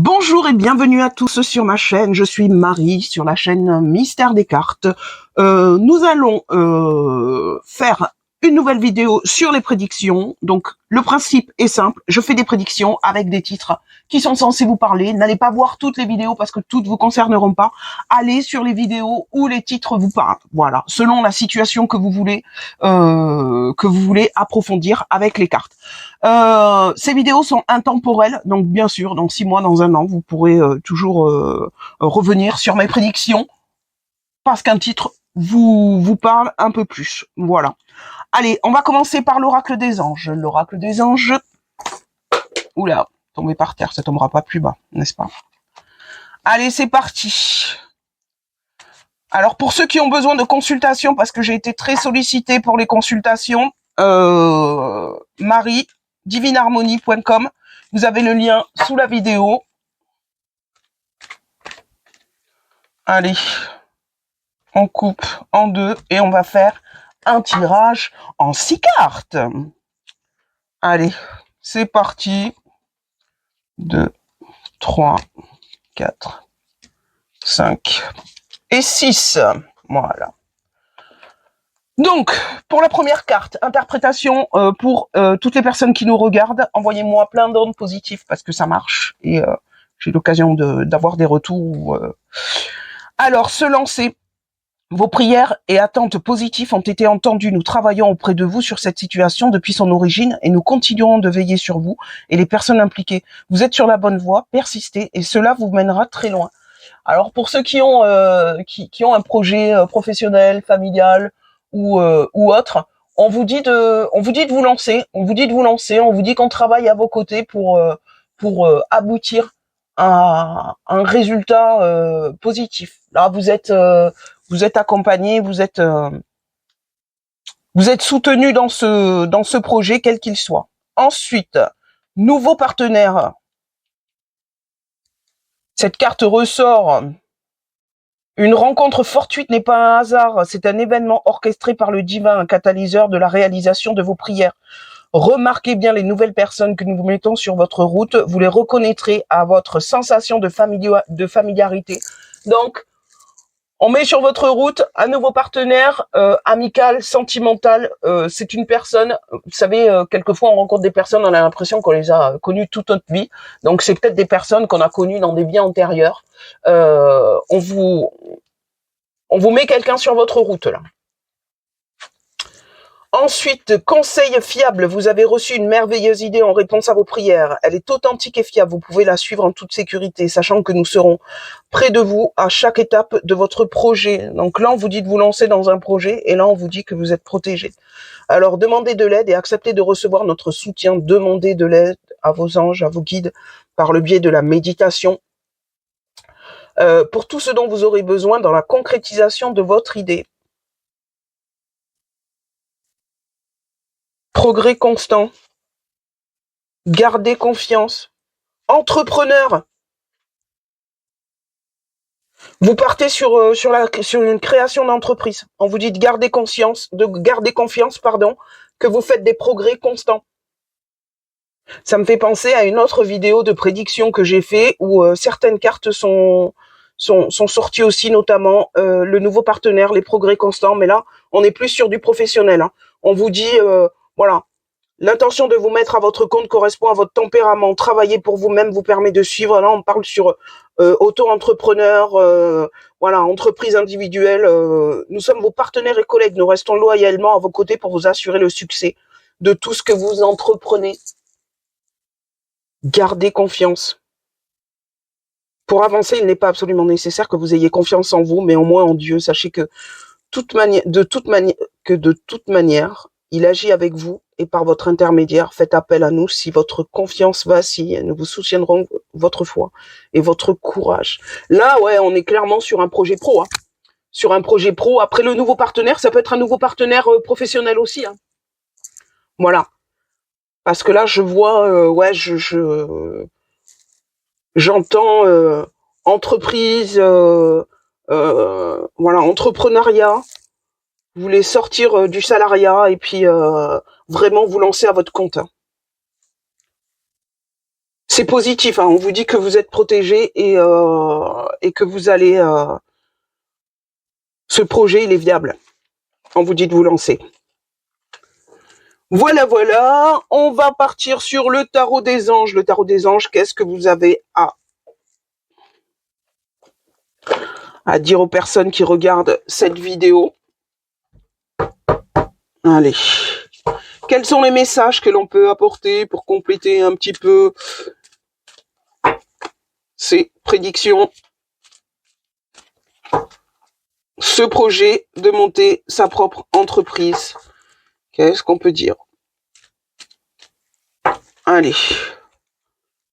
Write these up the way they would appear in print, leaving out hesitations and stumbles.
Bonjour et bienvenue à tous sur ma chaîne. Je suis Marie sur la chaîne Mystère des cartes. Nous allons faire une nouvelle vidéo sur les prédictions. Donc le principe est simple, je fais des prédictions avec des titres qui sont censés vous parler. N'allez pas voir toutes les vidéos parce que toutes vous concerneront pas. Allez sur les vidéos où les titres vous parlent. Voilà, selon la situation que vous voulez approfondir avec les cartes. Ces vidéos sont intemporelles, donc bien sûr, dans 6 mois, dans un an, vous pourrez toujours revenir sur mes prédictions parce qu'un titre vous parle un peu plus. Voilà. Allez, on va commencer par l'oracle des anges. L'oracle des anges. Oula, tomber par terre, ça tombera pas plus bas, n'est-ce pas? Allez, c'est parti. Alors, pour ceux qui ont besoin de consultation, parce que j'ai été très sollicitée pour les consultations, Marie, divineharmonie.com, vous avez le lien sous la vidéo. Allez, on coupe en deux et on va faire un tirage en 6 cartes. Allez, c'est parti. 2, 3, 4, 5 et 6. Voilà. Donc, pour la première carte, interprétation pour toutes les personnes qui nous regardent, envoyez-moi plein d'ondes positives parce que ça marche et j'ai l'occasion d'avoir des retours. Alors, se lancer. Vos prières et attentes positives ont été entendues. Nous travaillons auprès de vous sur cette situation depuis son origine et nous continuerons de veiller sur vous et les personnes impliquées. Vous êtes sur la bonne voie, persistez et cela vous mènera très loin. Alors pour ceux qui ont un projet professionnel, familial ou autre, on vous dit de vous lancer, on vous dit qu'on travaille à vos côtés pour aboutir à un résultat positif. Là vous êtes accompagné, vous êtes soutenu dans ce projet quel qu'il soit. Ensuite, nouveau partenaire. Cette carte ressort. Une rencontre fortuite n'est pas un hasard, c'est un événement orchestré par le divin, un catalyseur de la réalisation de vos prières. Remarquez bien les nouvelles personnes que nous vous mettons sur votre route, vous les reconnaîtrez à votre sensation de familiarité. Donc, on met sur votre route un nouveau partenaire amical, sentimental. C'est une personne, vous savez, quelquefois on rencontre des personnes, on a l'impression qu'on les a connues toute notre vie. Donc c'est peut-être des personnes qu'on a connues dans des vies antérieures. On vous met quelqu'un sur votre route là. Ensuite, conseil fiable. Vous avez reçu une merveilleuse idée en réponse à vos prières. Elle est authentique et fiable. Vous pouvez la suivre en toute sécurité, sachant que nous serons près de vous à chaque étape de votre projet. Donc là, on vous dit de vous lancer dans un projet et là, on vous dit que vous êtes protégé. Alors, demandez de l'aide et acceptez de recevoir notre soutien. Demandez de l'aide à vos anges, à vos guides, par le biais de la méditation. Pour tout ce dont vous aurez besoin dans la concrétisation de votre idée. Progrès constant. Gardez confiance. Entrepreneur. Vous partez sur une création d'entreprise. On vous dit de garder confiance, que vous faites des progrès constants. Ça me fait penser à une autre vidéo de prédiction que j'ai fait où certaines cartes sont sorties aussi, notamment le nouveau partenaire, les progrès constants. Mais là, on est plus sur du professionnel. Hein. On vous dit, voilà, l'intention de vous mettre à votre compte correspond à votre tempérament. Travailler pour vous-même vous permet de suivre. Là, on parle sur auto-entrepreneur, voilà, entreprise individuelle. Nous sommes vos partenaires et collègues. Nous restons loyalement à vos côtés pour vous assurer le succès de tout ce que vous entreprenez. Gardez confiance. Pour avancer, il n'est pas absolument nécessaire que vous ayez confiance en vous, mais au moins en Dieu. Sachez que de toute manière, il agit avec vous et par votre intermédiaire. Faites appel à nous si votre confiance vacille. Nous vous soutiendrons votre foi et votre courage. Là, ouais, on est clairement sur un projet pro. Hein. Sur un projet pro. Après le nouveau partenaire, ça peut être un nouveau partenaire professionnel aussi. Hein. Voilà. Parce que là, je vois, ouais, j'entends entreprise, voilà, entrepreneuriat. Vous voulez sortir du salariat et puis vraiment vous lancer à votre compte. Hein. C'est positif, hein, on vous dit que vous êtes protégé et que vous allez... ce projet, il est viable. On vous dit de vous lancer. Voilà, voilà, on va partir sur le tarot des anges. Le tarot des anges, qu'est-ce que vous avez à dire aux personnes qui regardent cette vidéo? Allez. Quels sont les messages que l'on peut apporter pour compléter un petit peu ces prédictions? Ce projet de monter sa propre entreprise. Qu'est-ce qu'on peut dire? Allez.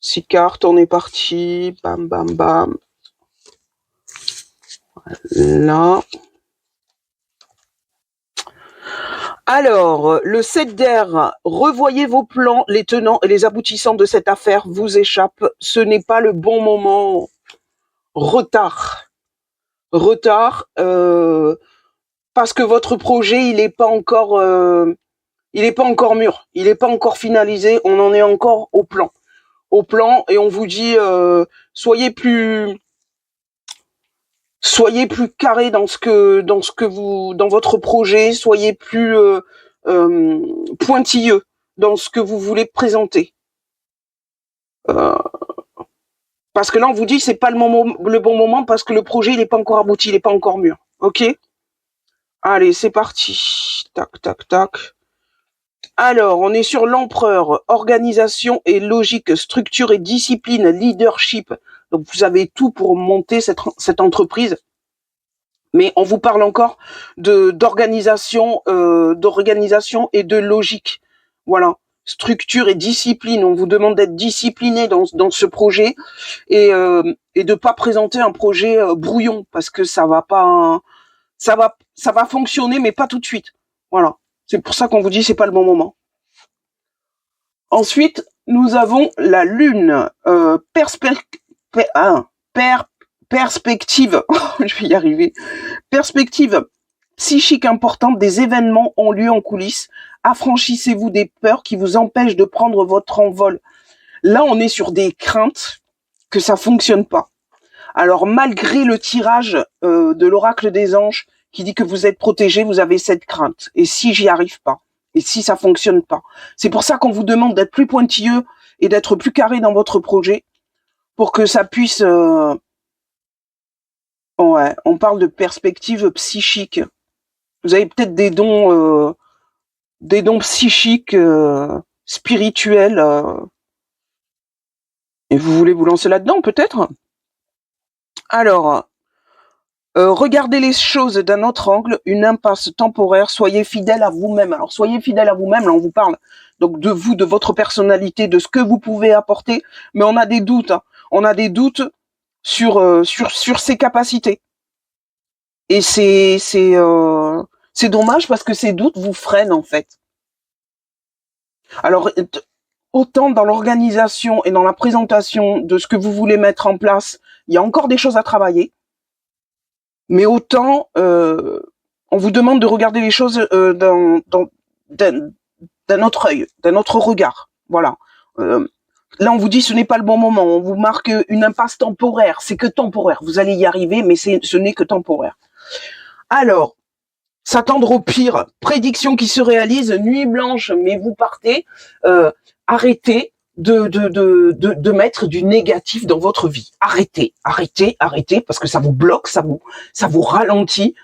6 cartes, on est parti. Bam, bam, bam. Là. Alors, le 7 d'air, revoyez vos plans, les tenants et les aboutissants de cette affaire vous échappent. Ce n'est pas le bon moment. Retard. Retard, parce que votre projet, il n'est pas encore mûr. Il n'est pas encore finalisé. On en est encore au plan. Et on vous dit, soyez plus carré dans votre projet, soyez plus pointilleux dans ce que vous voulez présenter. Parce que là, on vous dit, c'est pas le bon moment parce que le projet, il n'est pas encore abouti, il n'est pas encore mûr. Ok? Allez, c'est parti. Tac, tac, tac. Alors, on est sur l'empereur, organisation et logique, structure et discipline, leadership. Donc, vous avez tout pour monter cette entreprise. Mais on vous parle encore d'organisation et de logique. Voilà. Structure et discipline. On vous demande d'être discipliné dans ce projet et de pas présenter un projet brouillon parce que ça va fonctionner mais pas tout de suite. Voilà. C'est pour ça qu'on vous dit c'est pas le bon moment. Ensuite, nous avons la lune, perspective. Je vais y arriver. Perspective psychique importante, des événements ont lieu en coulisses. Affranchissez-vous des peurs qui vous empêchent de prendre votre envol. Là, on est sur des craintes que ça fonctionne pas. Alors, malgré le tirage de l'oracle des anges qui dit que vous êtes protégé, vous avez cette crainte. Et si j'y arrive pas? Et si ça fonctionne pas? C'est pour ça qu'on vous demande d'être plus pointilleux et d'être plus carré dans votre projet pour que ça puisse... Ouais, on parle de perspective psychique. Vous avez peut-être des dons psychiques, spirituels, et vous voulez vous lancer là-dedans, peut-être? Alors, regardez les choses d'un autre angle, une impasse temporaire, soyez fidèle à vous-même. Alors, soyez fidèle à vous-même, là, on vous parle donc de vous, de votre personnalité, de ce que vous pouvez apporter, mais on a des doutes. Hein. On a des doutes sur ses capacités. Et c'est dommage parce que ces doutes vous freinent, en fait. Alors, autant dans l'organisation et dans la présentation de ce que vous voulez mettre en place, il y a encore des choses à travailler. Mais autant, on vous demande de regarder les choses d'un autre œil, d'un autre regard. Voilà. Là, on vous dit ce n'est pas le bon moment. On vous marque une impasse temporaire. C'est que temporaire. Vous allez y arriver, mais ce n'est que temporaire. Alors, s'attendre au pire. Prédiction qui se réalise. Nuit blanche, mais vous partez. Arrêtez de mettre du négatif dans votre vie. Arrêtez, parce que ça vous bloque, ça vous ralentit.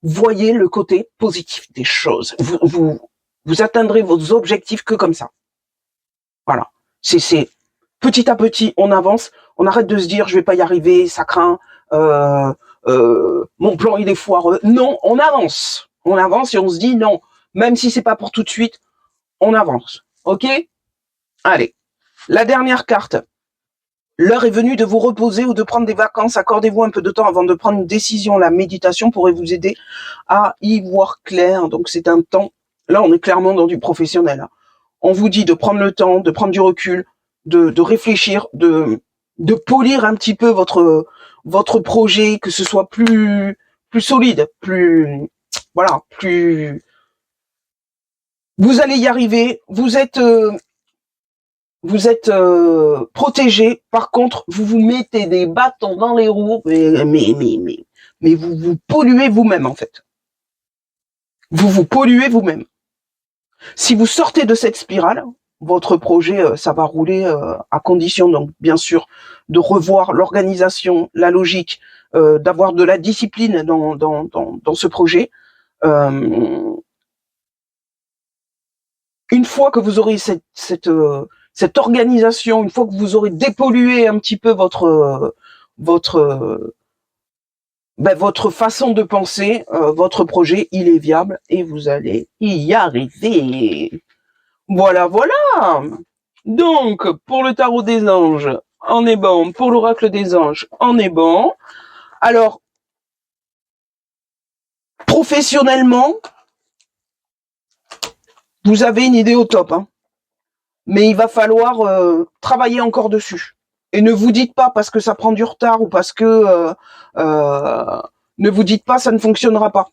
Voyez le côté positif des choses. Vous atteindrez vos objectifs que comme ça. Voilà. C'est petit à petit, on avance. On arrête de se dire, je vais pas y arriver, ça craint. Mon plan il est foireux. Non, on avance. On avance et on se dit non. Même si c'est pas pour tout de suite, on avance. Ok? Allez. La dernière carte. L'heure est venue de vous reposer ou de prendre des vacances. Accordez-vous un peu de temps avant de prendre une décision. La méditation pourrait vous aider à y voir clair. Donc c'est un temps. Là, on est clairement dans du professionnel. On vous dit de prendre le temps, de prendre du recul, de réfléchir, de polir un petit peu votre projet, que ce soit plus solide, plus Vous allez y arriver. Vous êtes vous êtes protégé. Par contre, vous vous mettez des bâtons dans les roues, mais vous vous polluez vous-même, en fait. Vous vous polluez vous-même. Si vous sortez de cette spirale, votre projet, ça va rouler à condition, donc, bien sûr, de revoir l'organisation, la logique, d'avoir de la discipline dans ce projet. Une fois que vous aurez cette organisation, une fois que vous aurez dépollué un petit peu votre façon de penser, votre projet, il est viable et vous allez y arriver. Voilà, voilà. Donc, pour le tarot des anges, on est bon. Pour l'oracle des anges, on est bon. Alors, professionnellement, vous avez une idée au top, hein. Mais il va falloir travailler encore dessus. Et ne vous dites pas parce que ça prend du retard ou parce que ne vous dites pas ça ne fonctionnera pas.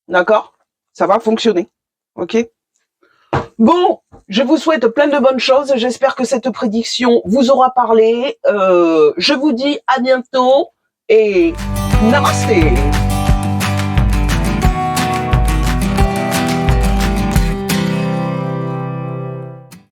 D'accord? Ça va fonctionner. Ok? Bon, je vous souhaite plein de bonnes choses. J'espère que cette prédiction vous aura parlé. Je vous dis à bientôt et namasté.